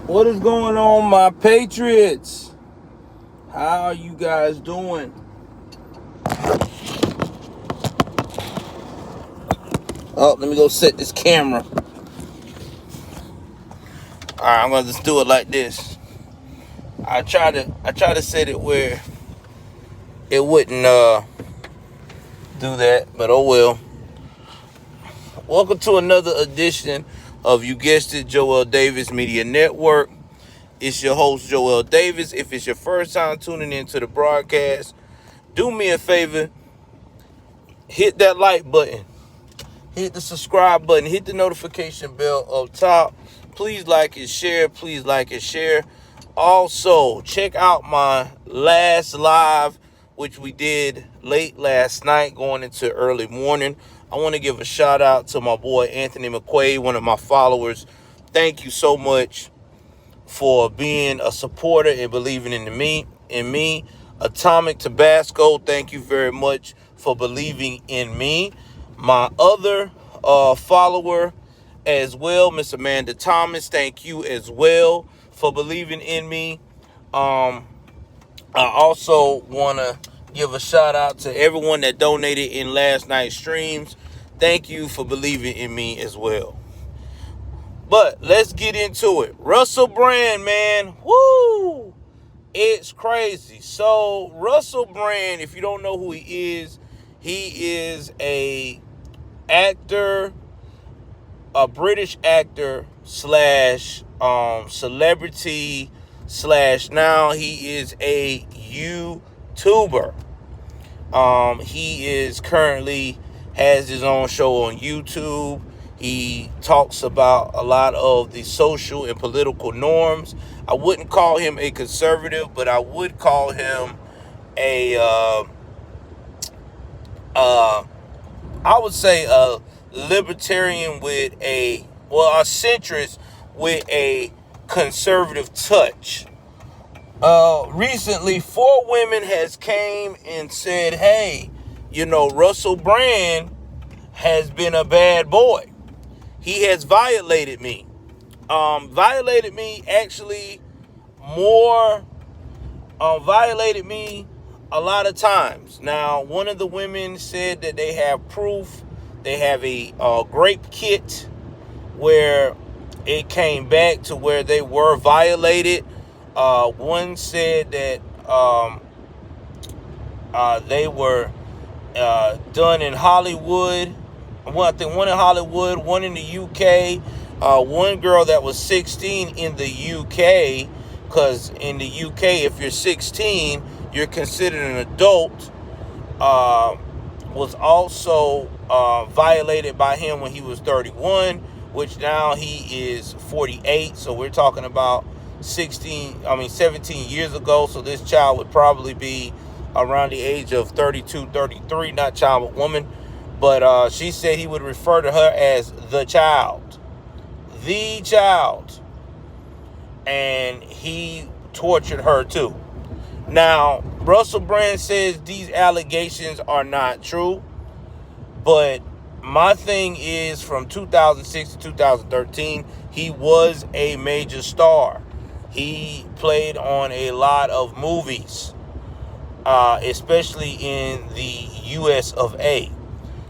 What is going on, my Patriots? How are you guys doing? Oh, let me go set this camera. All right, I'm gonna just do it like this. I try to set it where it wouldn't do that, but oh well. Welcome to another edition of, you guessed it, Joel Davis Media Network. It's your host, Joel Davis. If it's your first time tuning into the broadcast, do me a favor, hit that like button, hit the subscribe button, hit the notification bell up top. Please like and share. Please like and share. Also, check out my last live, which we did late last night going into early morning. I want to give a shout out to my boy Anthony McQuaid, one of my followers. Thank you so much for being a supporter and believing in me. Atomic Tabasco, thank you very much for believing in me. My other follower as well, Miss Amanda Thomas, thank you as well for believing in me. I also want to give a shout out to everyone that donated in last night's streams. Thank you for believing in me as well. But let's get into it. Russell Brand, man. Woo! It's crazy. So Russell Brand, if you don't know who he is a actor, a British actor slash celebrity slash now he is a YouTuber. He is currently has his own show on YouTube. He talks about a lot of the social and political norms. I wouldn't call him a conservative, but I would call him I would say a libertarian with a centrist with a conservative touch. Recently, 4 women has came and said, hey, Russell Brand has been a bad boy. He has violated me. Violated me a lot of times. Now, one of the women said that they have proof. They have a grape kit where it came back to where they were violated. One said that they were done in Hollywood. I think one in Hollywood, one in the UK. One girl that was 16 in the UK, because in the UK, if you're 16, you're considered an adult, was also violated by him when he was 31, which now he is 48. So we're talking about 17 years ago. So this child would probably be around the age of 32, 33, not child, but woman. But she said he would refer to her as the child. The child. And he tortured her too. Now, Russell Brand says these allegations are not true. But my thing is, from 2006 to 2013, he was a major star. He played on a lot of movies, especially in the US of A.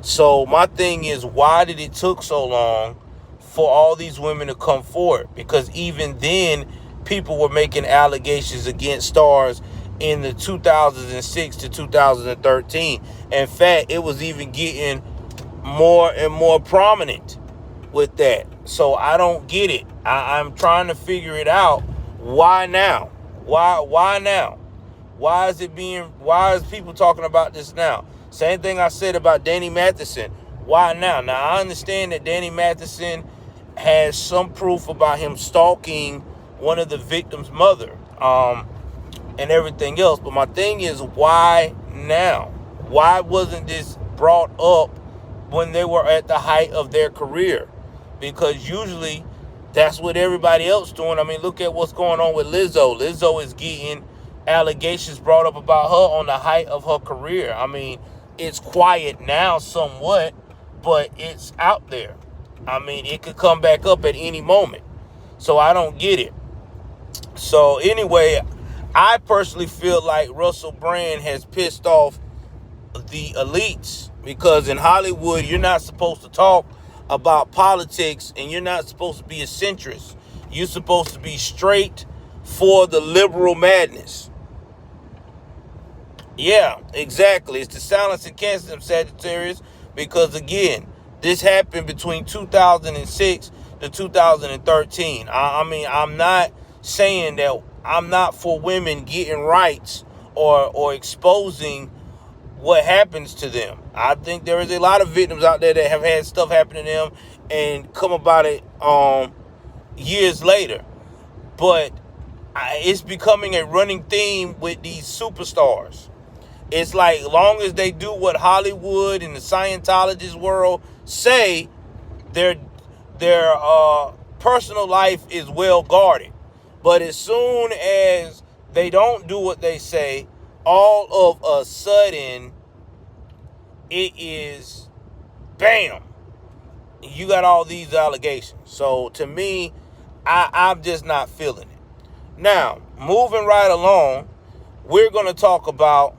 So my thing is, why did it took so long for all these women to come forward? Because even then, people were making allegations against stars in the 2006 to 2013. In fact, it was even getting more and more prominent with that. So I don't get it. I'm trying to figure it out. Why now? Why now? Why is people talking about this now? Same thing I said about Danny Matheson. Why now? Now, I understand that Danny Matheson has some proof about him stalking one of the victim's mother, and everything else. But my thing is, why now? Why wasn't this brought up when they were at the height of their career? Because usually that's what everybody else doing. I mean, look at what's going on with Lizzo. Lizzo is getting allegations brought up about her on the height of her career. I mean, it's quiet now somewhat, but it's out there. I mean, it could come back up at any moment. So I don't get it. So anyway, I personally feel like Russell Brand has pissed off the elites, because in Hollywood, you're not supposed to talk about politics, and you're not supposed to be a centrist. You're supposed to be straight for the liberal madness. Yeah, exactly. It's the silence and cancer of Sagittarius, because again, this happened between 2006 to 2013. I mean, I'm not saying that I'm not for women getting rights or exposing what happens to them. I think there is a lot of victims out there that have had stuff happen to them and come about it years later. But it's becoming a running theme with these superstars. It's like, long as they do what Hollywood and the Scientologist world say, their personal life is well guarded. But as soon as they don't do what they say, all of a sudden, it is bam. You got all these allegations. So to me, I'm just not feeling it. Now, moving right along, we're going to talk about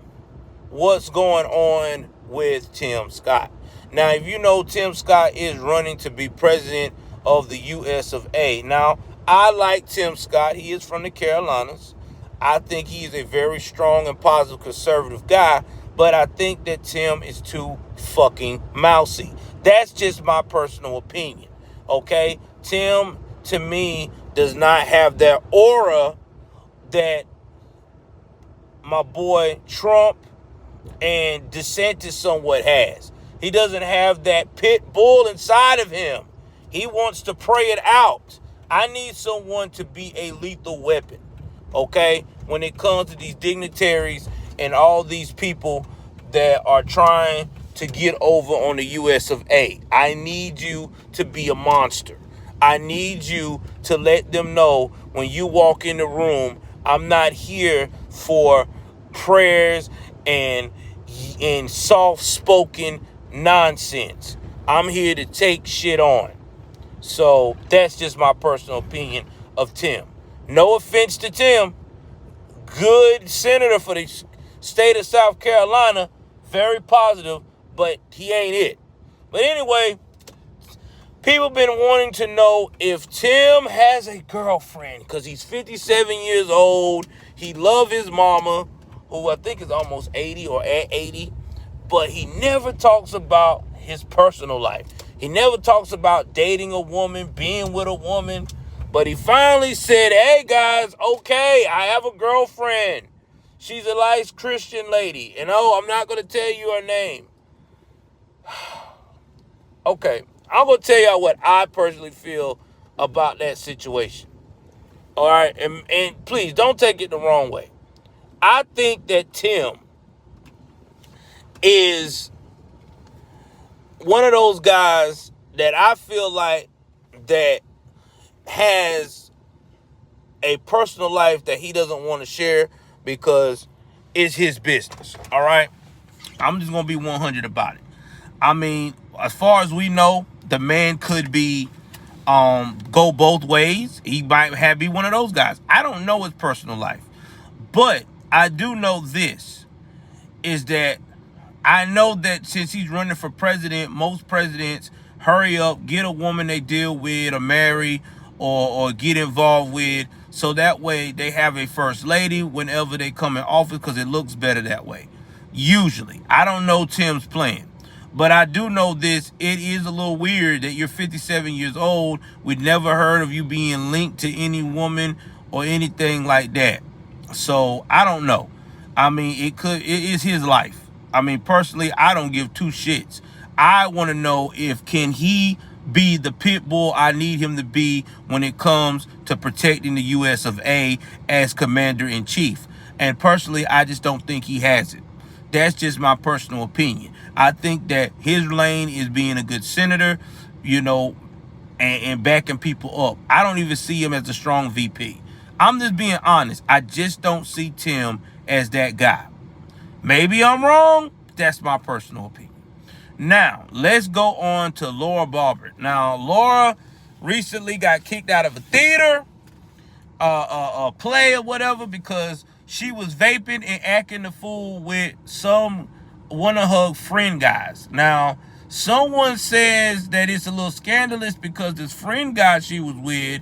what's going on with Tim Scott. Now, if you know, Tim Scott is running to be president of the U.S. of A. Now, I like Tim Scott. He is from the Carolinas. I think he's a very strong and positive conservative guy, but I think that Tim is too fucking mousy. That's just my personal opinion, okay? Tim, to me, does not have that aura that my boy Trump and DeSantis somewhat has. He doesn't have that pit bull inside of him. He wants to pray it out. I need someone to be a lethal weapon, okay, when it comes to these dignitaries and all these people that are trying to get over on the U.S. of A. I need you to be a monster. I need you to let them know when you walk in the room, I'm not here for prayers and soft-spoken nonsense. I'm here to take shit on. So that's just my personal opinion of Tim. No offense to Tim. Good senator for the state of South Carolina. Very positive, but he ain't it. But anyway, people been wanting to know if Tim has a girlfriend, because he's 57 years old. He love his mama, who I think is almost 80 or at 80. But he never talks about his personal life. He never talks about dating a woman, being with a woman. But he finally said, hey, guys, okay, I have a girlfriend. She's a nice Christian lady. And, I'm not going to tell you her name. Okay, I'm going to tell y'all what I personally feel about that situation. All right, and please, don't take it the wrong way. I think that Tim is one of those guys that I feel like that has a personal life that he doesn't want to share because it's his business. All right, I'm just gonna be 100 about it. I mean, as far as we know, the man could be go both ways. He might be one of those guys. I don't know his personal life, but I do know this, is that I know that since he's running for president, most presidents hurry up, get a woman they deal with or marry or get involved with, so that way they have a first lady whenever they come in office, because it looks better that way. Usually. I don't know Tim's plan, but I do know this. It is a little weird that you're 57 years old. We'd never heard of you being linked to any woman or anything like that. So I don't know. I mean, it is his life. I mean, personally, I don't give two shits. I want to know if can he be the pit bull I need him to be when it comes to protecting the U.S. of A. as commander-in-chief. And personally, I just don't think he has it. That's just my personal opinion. I think that his lane is being a good senator, and backing people up. I don't even see him as a strong VP. I'm just being honest. I just don't see Tim as that guy. Maybe I'm wrong. That's my personal opinion. Now, let's go on to Laura Barber. Now, Laura recently got kicked out of a theater play or whatever because she was vaping and acting the fool with one of her friend guys. Now, someone says that it's a little scandalous because this friend guy she was with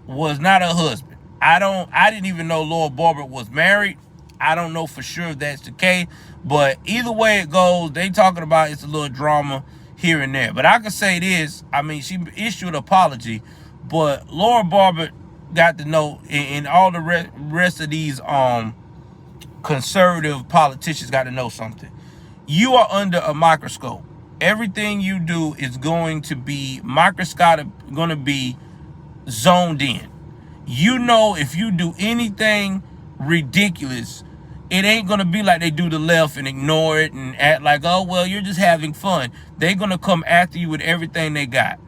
was not her husband. I didn't even know Laura Barber was married. I don't know for sure if that's the case, but either way it goes, they talking about it's a little drama here and there. But I can say this, I mean, she issued an apology, but Laura Barber got to know, and all the rest of these conservative politicians got to know something. You are under a microscope. Everything you do is going to be microscopic, going to be zoned in. You know, if you do anything ridiculous, it ain't going to be like they do the left and ignore it and act like, oh, well, you're just having fun. They're going to come after you with everything they got.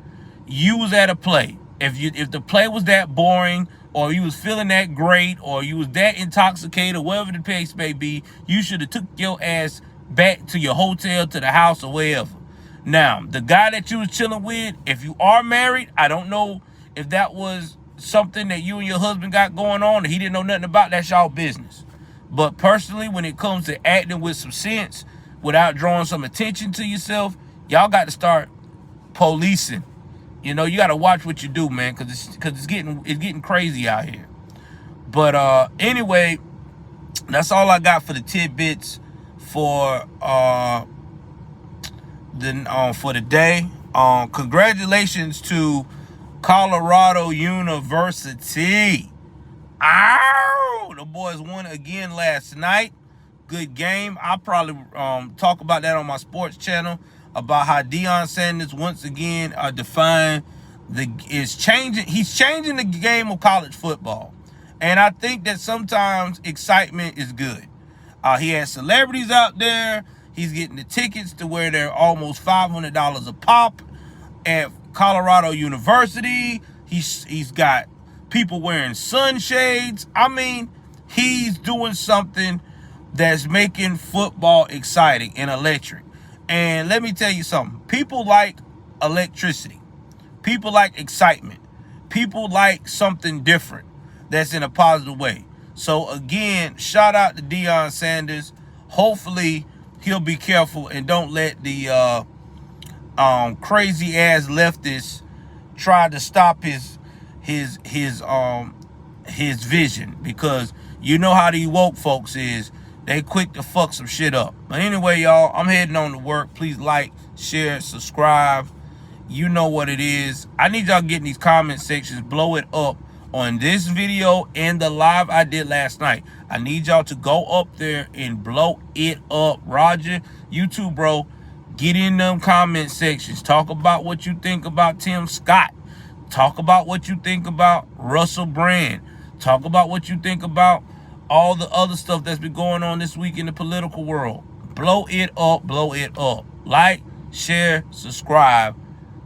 You was at a play. If the play was that boring, or you was feeling that great, or you was that intoxicated, or whatever the case may be, you should have took your ass back to your hotel, to the house, or wherever. Now, the guy that you was chilling with, if you are married, I don't know if that was something that you and your husband got going on, and he didn't know nothing about, that's y'all business. But personally, when it comes to acting with some sense, without drawing some attention to yourself, y'all got to start policing. You know, you got to watch what you do, man, because it's getting crazy out here. But anyway, that's all I got for the tidbits for the day. Congratulations to Colorado University. Ow! The boys won again last night. Good game. I'll probably talk about that on my sports channel, about how Deion Sanders once again he's changing the game of college football. And I think that sometimes excitement is good. He has celebrities out there. He's getting the tickets to where they're almost $500 a pop at Colorado University. He's got people wearing sunshades. I mean, he's doing something that's making football exciting and electric. And let me tell you something. People like electricity. People like excitement. People like something different that's in a positive way. So again, shout out to Deion Sanders. Hopefully he'll be careful and don't let the crazy ass leftists try to stop his vision, because you know how the woke folks is. They quick to fuck some shit up. But anyway, y'all, I'm heading on to work. Please like, share, subscribe. You know what it is. I need y'all getting these comment sections, blow it up on this video and the live I did last night. I need y'all to go up there and blow it up. Roger, YouTube, bro, get in them comment sections. Talk about what you think about Tim Scott. Talk about what you think about Russell Brand. Talk about what you think about all the other stuff that's been going on this week in the political world. Blow it up, blow it up. Like, share, subscribe.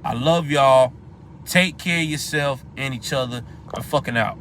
I love y'all. Take care of yourself and each other. I'm fucking out.